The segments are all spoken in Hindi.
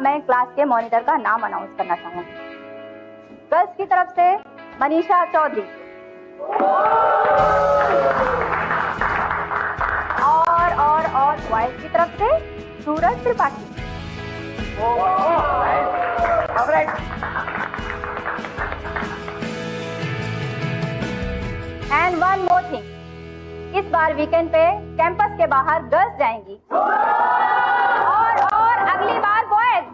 मैं क्लास के मॉनिटर का नाम अनाउंस करना चाहूंगी। गर्ल्स की तरफ से मनीषा चौधरी और बॉयज की तरफ से Suraj Tripathi. And one more thing, इस बार वीकेंड पे कैंपस के बाहर गर्ल्स जाएंगी और अगली बार बॉयज।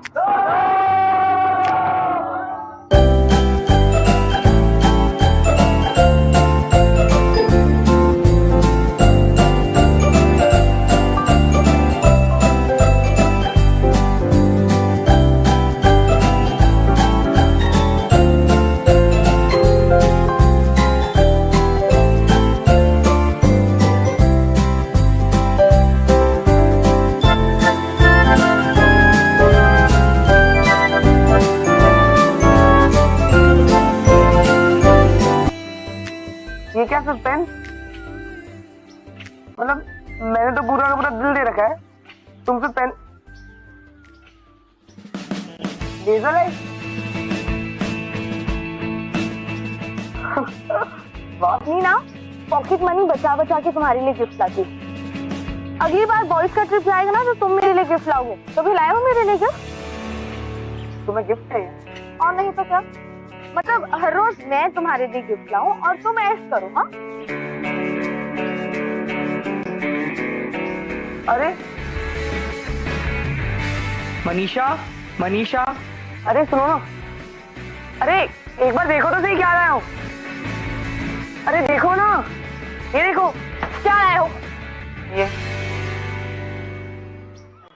ये क्या सस्पेंस? मतलब मैंने तो पूरा का पूरा दिल दे रखा है, तुम suspense laser light. Nina pocket money बचा बचा के तुम्हारे लिए गिफ्ट लाती। अगली बार बॉयज का ट्रिप जाएगा ना तो तुम मेरे लिए गिफ्ट लाओगे। कभी लाए हो मेरे लिए गिफ्ट? तुम्हें गिफ्ट चाहिए? और नहीं तो क्या, मतलब हर रोज मैं तुम्हारे लिए गिफ्ट लाऊं और तुम ऐश करो। हाँ अरे मनीषा, मनीषा, अरे सुनो ना, अरे एक बार देखो तो सही क्या लाया हूँ। अरे देखो ना, ये देखो क्या लाए हो? ये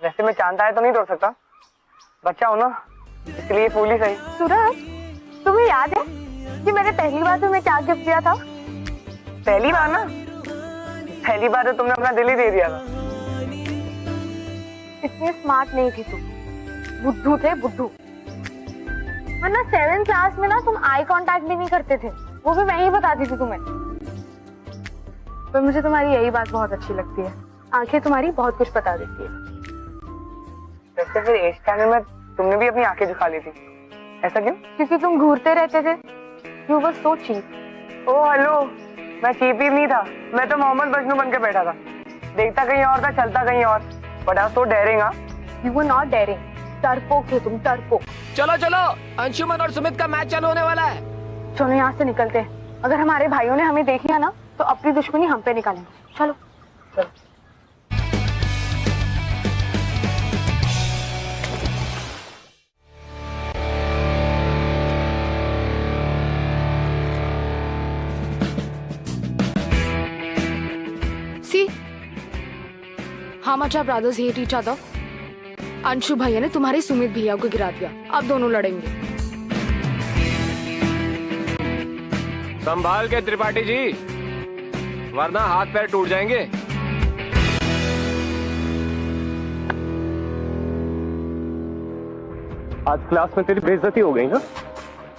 वैसे मैं चांद आया तो नहीं तोड़ सकता, बच्चा हो ना, इसलिए फूल ही सही। सूरज, तुम्हें याद है कि मैंने पहली बार तुम्हें क्या गिफ्ट दिया था? पहली बार ना, पहली बार तो तुमने अपना दिल ही दे दिया था। इतने स्मार्ट नहीं थी तुम, बुद्धू थे बुद्धू। वरना 7th क्लास में ना तुम आई कांटेक्ट भी नहीं करते थे, वो भी मैं ही बताती थी तुम्हें। पर मुझे तुम्हारी यही बात बहुत अच्छी लगती है, आंखें तुम्हारी बहुत कुछ बता देती है। वैसे फिर एज चैनल में तुमने भी अपनी आंखें झुका ली थी, ऐसा क्यों? क्योंकि तुम घूरते रहते थे। You were so cheap. Oh hello, मैं चीप ही नहीं था, मैं तो मोहम्मद बजनू बन के बैठा था। देखता कहीं और था, चलता कहीं और, but I was so daring. You were not daring, डरपोक थे तुम, डरपोक। चलो चलो, अंशुमन और सुमित का मैच चालू होने वाला है। चलो यहाँ से निकलते हैं। अगर हमारे भाइयों ने हमें देख लिया ना तो अपनी दुश्मनी हम पे निकालेंगे। चलो चलो। See how much our brothers hate each other. Anshu भैया ने तुम्हारे सुमित भैया को गिरा दिया, अब दोनों लड़ेंगे। संभाल के त्रिपाठी जी, वरना हाथ पैर टूट जाएंगे। आज क्लास में तेरी बेइज्जती हो गई ना,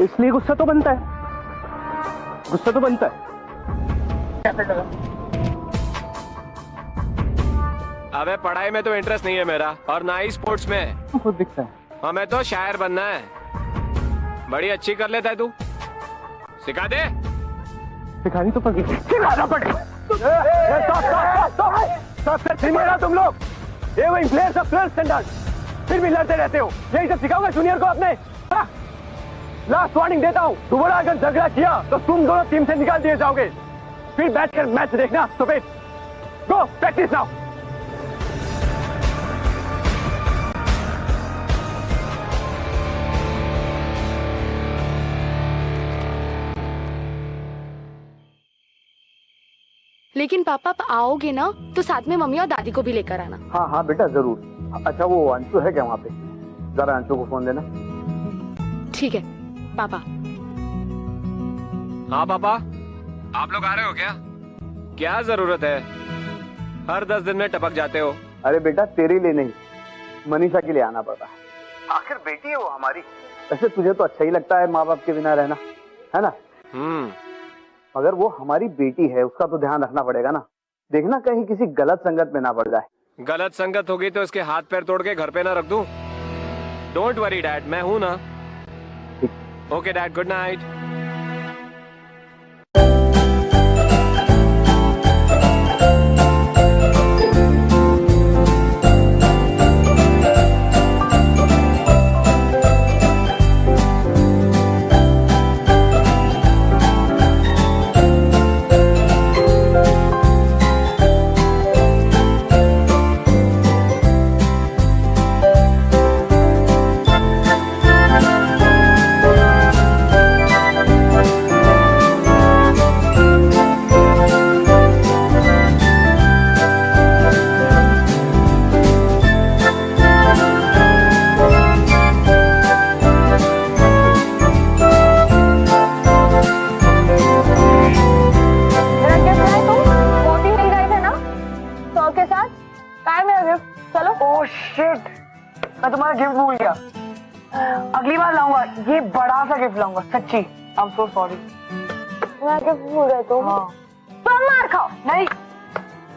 इसलिए गुस्सा तो बनता है, गुस्सा तो बनता है। अबे पढ़ाई में तो इंटरेस्ट नहीं है मेरा, और ना ही स्पोर्ट्स में। खुद दिखता है। हमें तो शायर बनना है। बड़ी अच्छी कर लेता है तू, सिखा दे। सिखानी तो पड़ेगी, सिखाना पड़ेगा। सबसे सीनियर हो तुम लोग, ये वही प्लेयर्स ऑफ 12th स्टैंडर्ड, फिर भी लड़ते रहते हो। यही सब सिखाओगे जूनियर को अपने? लास्ट वार्निंग देता हूँ, दोबारा अगर झगड़ा किया तो तुम दोनों टीम से निकाल दिए जाओगे। फिर बैठकर मैच देखना। स्टूपिड, गो प्रैक्टिस नाउ। लेकिन पापा आप आओगे ना तो साथ में मम्मी और दादी को भी लेकर आना। हाँ हाँ बेटा जरूर। अच्छा वो अंशु है क्या वहाँ पे? जरा अंशु को फोन देना। ठीक है पापा। हाँ पापा, आप लोग आ रहे हो क्या? क्या जरूरत है, हर 10 दिन में टपक जाते हो। अरे बेटा तेरे लिए नहीं, मनीषा के लिए आना पड़ता है। आखिर बेटी है वो हमारी। वैसे तुझे तो अच्छा ही लगता है माँ बाप के बिना रहना, है ना? मगर वो हमारी बेटी है, उसका तो ध्यान रखना पड़ेगा ना। देखना कहीं किसी गलत संगत में ना पड़ जाए। गलत संगत होगी तो इसके हाथ पैर तोड़ के घर पे ना रख दूं? डोंट वरी डैड, मैं हूं ना। Okay dad, good night. मैं तुम्हारा गिफ्ट भूल गया। अगली बार लाऊंगा, ये बड़ा सा गिफ्ट लाऊंगा, सच्ची। I am so sorry. मैं गिफ्ट भूल गई तुम। हाँ। तुम मार खाओ। नहीं,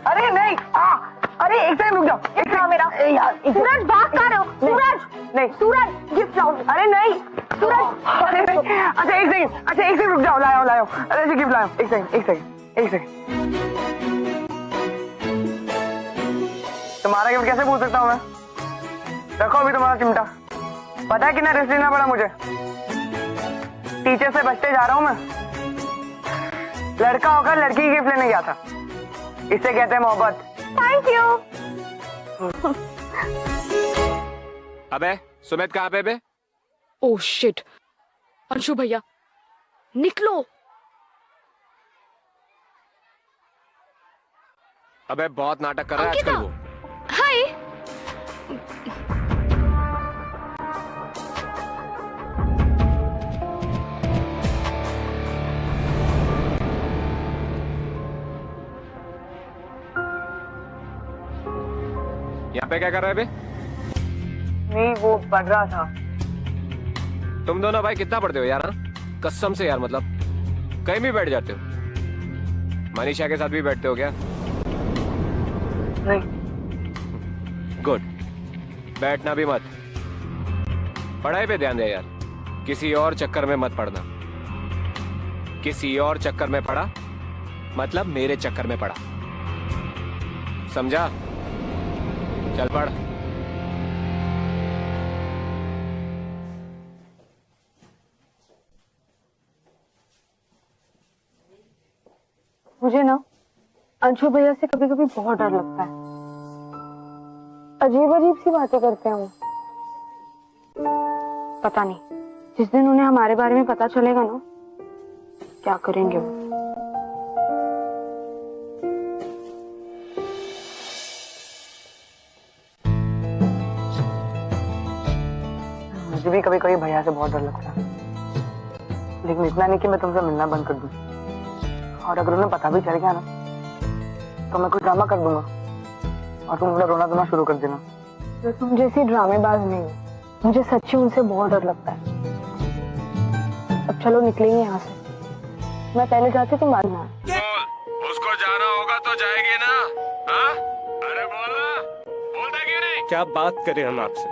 अरे नहीं, अरे एक सेकंड रुक जाओ। गिफ्ट लाओ मेरा। यार सूरज बात कर रहे हो? सूरज, नहीं सूरज गिफ्ट लाओ। अरे नहीं सूरज, अरे नहीं। अच्छा एक सेकंड रुक जाओ, लाओ। अरे ऐसे गिफ्ट लाओ। एक सेकंड। तुम्हारा गिफ्ट कैसे भूल सकता हूँ मैं? रखो अभी तुम्हारा चिमटा। पता है कितना रिस्क लेना पड़ा मुझे? टीचर से बचते जा रहा हूँ मैं। लड़का होकर लड़की की गिफ्ट लेने गया था। इसे कहते हैं मोहब्बत। Thank you. अबे सुमित कहाँ पे बे? ओह शिट, अंशु भैया निकलो। अबे बहुत नाटक कर रहा है आजकल वो। हाय। यहाँ पे क्या कर रहा है बे? नहीं, वो पढ़ रहा था। तुम दोनों भाई कितना पढ़ते हो यार? हाँ? कसम से यार, मतलब कहीं भी बैठ जाते हो। मनीषा के साथ भी बैठते हो क्या? नहीं। गुड, बैठना भी मत। पढ़ाई पे ध्यान दे यार। किसी और चक्कर में मत पड़ना। किसी और चक्कर में पड़ा मतलब मेरे चक्कर में पड़ा, समझा? चल पढ़। मुझे ना अंशु भैया से कभी कभी बहुत डर लगता है। अजीब अजीब सी बातें करते हैं वो। पता नहीं जिस दिन उन्हें हमारे बारे में पता चलेगा ना, क्या करेंगे वो। मुझे भी कभी कभी भैया से बहुत डर लगता है, लेकिन इतना नहीं कि मैं तुमसे मिलना बंद कर दूं। और अगर उन्हें पता भी चल गया ना, तो मैं कुछ ड्रामा कर दूंगा और तुम मुझे रोना धोना शुरू कर देना। तो तुम जैसी ड्रामेबाज नहीं हो। मुझे सच्ची उनसे बहुत डर लगता है। अब चलो निकलेंगे यहाँ से। मैं पहले जाती, तुम बाद में। उसको जाना होगा तो जाएगी ना? हाँ? अरे बोलना, बोलता क्यों नहीं? क्या बात करें हम आपसे?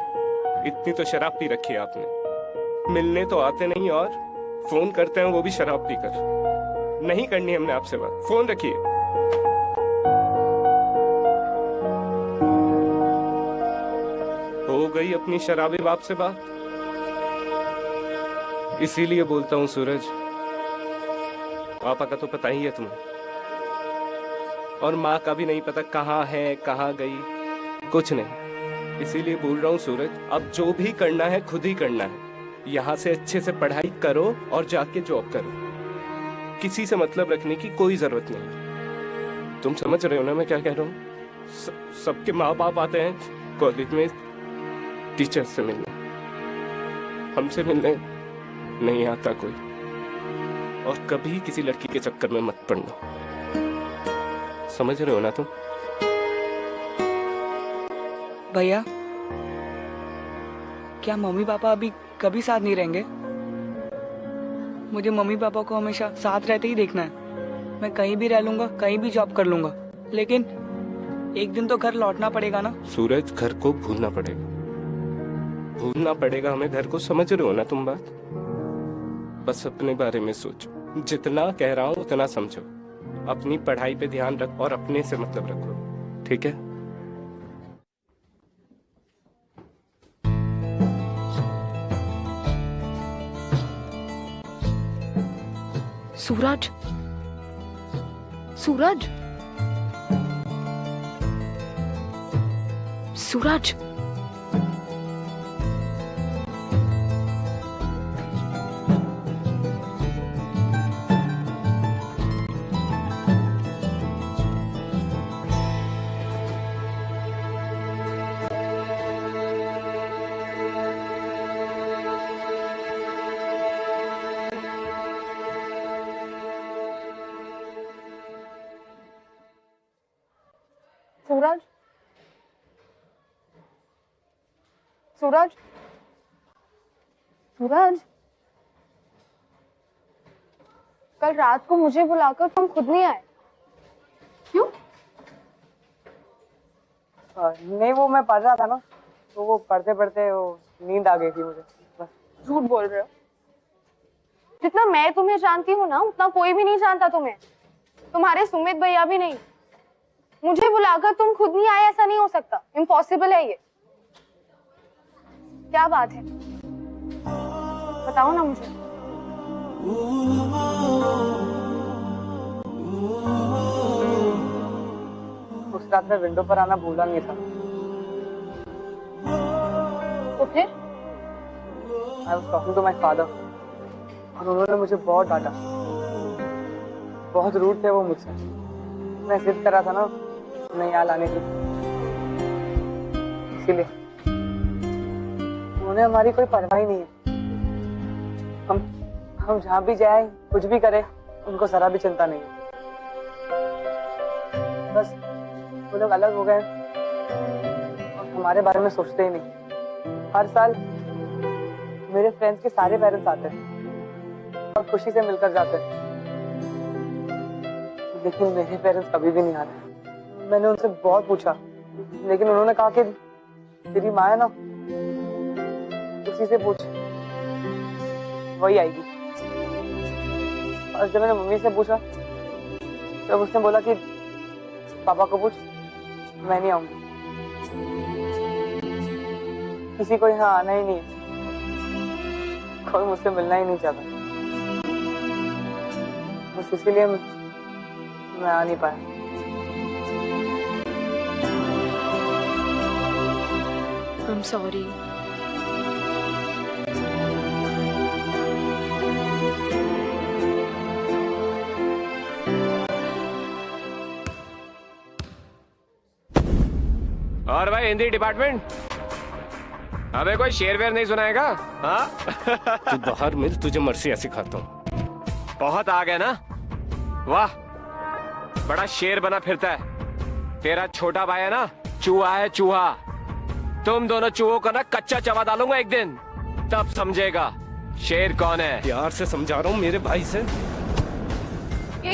इतनी तो शराब पी रखी है आपने। मिलने तो आते नहीं और फोन करते हैं वो भी शराब पीकर। नहीं करनी हमने आपसे बात, फोन रखिए। हो गई अपनी शराबी बाप से बात। इसीलिए बोलता हूँ सूरज, पापा का तो पता ही है तुम्हें, और माँ का भी नहीं पता कहाँ है कहाँ गई, कुछ नहीं। इसीलिए बोल रहा हूँ सूरज, अब जो भी करना है खुद ही करना है। यहाँ से अच्छे से पढ़ाई करो और जाके जॉब करो। किसी से मतलब रखने की कोई जरूरत नहीं। तुम समझ रहे हो ना मैं क्या कह रहा हूँ? सबके माँ बाप आते हैं कॉलेज में टीचर से मिलने, हमसे मिलने नहीं आता कोई। और कभी किसी लड़की के चक्कर में मत पड़ना, समझ रहे हो ना तुम? भैया, क्या मम्मी पापा अभी कभी साथ नहीं रहेंगे? मुझे मम्मी पापा को हमेशा साथ रहते ही देखना है। मैं कहीं भी रह लूंगा, कहीं भी जॉब कर लूंगा, लेकिन एक दिन तो घर लौटना पड़ेगा ना। सूरज, घर को भूलना पड़ेगा। भूलना पड़ेगा हमें घर को, समझ रहे हो ना तुम बात? बस अपने बारे में सोचो, जितना कह रहा हूँ उतना समझो। अपनी पढ़ाई पे ध्यान रखो और अपने से मतलब रखो, ठीक है? सूरज, सूरज, सूरज, सूरज, सूरज, सूरज, कल रात को मुझे बुलाकर तुम खुद नहीं आए, क्यों? नहीं, वो मैं पढ़ रहा था ना, तो वो पढ़ते पढ़ते वो नींद आ गई थी मुझे, बस। झूठ बोल रहे हो। जितना मैं तुम्हें जानती हूँ ना, उतना कोई भी नहीं जानता तुम्हें। तुम्हारे सुमित भैया भी नहीं। मुझे बुलाकर तुम खुद नहीं आए, ऐसा नहीं हो सकता, इम्पॉसिबल है ये। क्या बात है, बताओ ना मुझे। उस रात में विंडो पर आना भूला नहीं था। तो फिर? I was talking to my father, और उन्होंने मुझे बहुत डांटा। बहुत रूड थे वो मुझसे। मैं जिद कर रहा था ना, नहीं यहाँ लाने की, इसीलिए। उन्हें हमारी कोई परवाह ही नहीं है। हम जहाँ भी जाए, कुछ भी करें, उनको जरा भी चिंता नहीं है। बस वो लोग अलग हो गए और हमारे बारे में सोचते ही नहीं। हर साल मेरे फ्रेंड्स के सारे पेरेंट्स आते हैं और खुशी से मिलकर जाते हैं, लेकिन मेरे पेरेंट्स कभी भी नहीं आते। मैंने उनसे बहुत पूछा, लेकिन उन्होंने कहा कि तेरी माँ है ना, उसी से पूछ, वही आएगी। और जब मैंने मम्मी से पूछा, तब उसने बोला कि पापा को पूछ, मैं नहीं आऊंगी। किसी को यहाँ आना ही नहीं है, कोई मुझसे मिलना ही नहीं चाहता। बस इसीलिए मैं आ नहीं पाया। I'm sorry. और भाई हिंदी डिपार्टमेंट, हमें कोई शेर वेर नहीं सुनाएगा? हाँ? तू बाहर मिल, तुझे मर्सिया सिखाता हूँ। बहुत आ गए ना? वाह, बड़ा शेर बना फिरता है। तेरा छोटा भाई है ना, चूहा है चूहा। तुम दोनों चूहों को ना कच्चा चबा डालूंगा एक दिन, तब समझेगा शेर कौन है। प्यार से समझा रहा हूँ मेरे भाई से। ये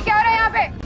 क्या हो रहा है यहाँ पे?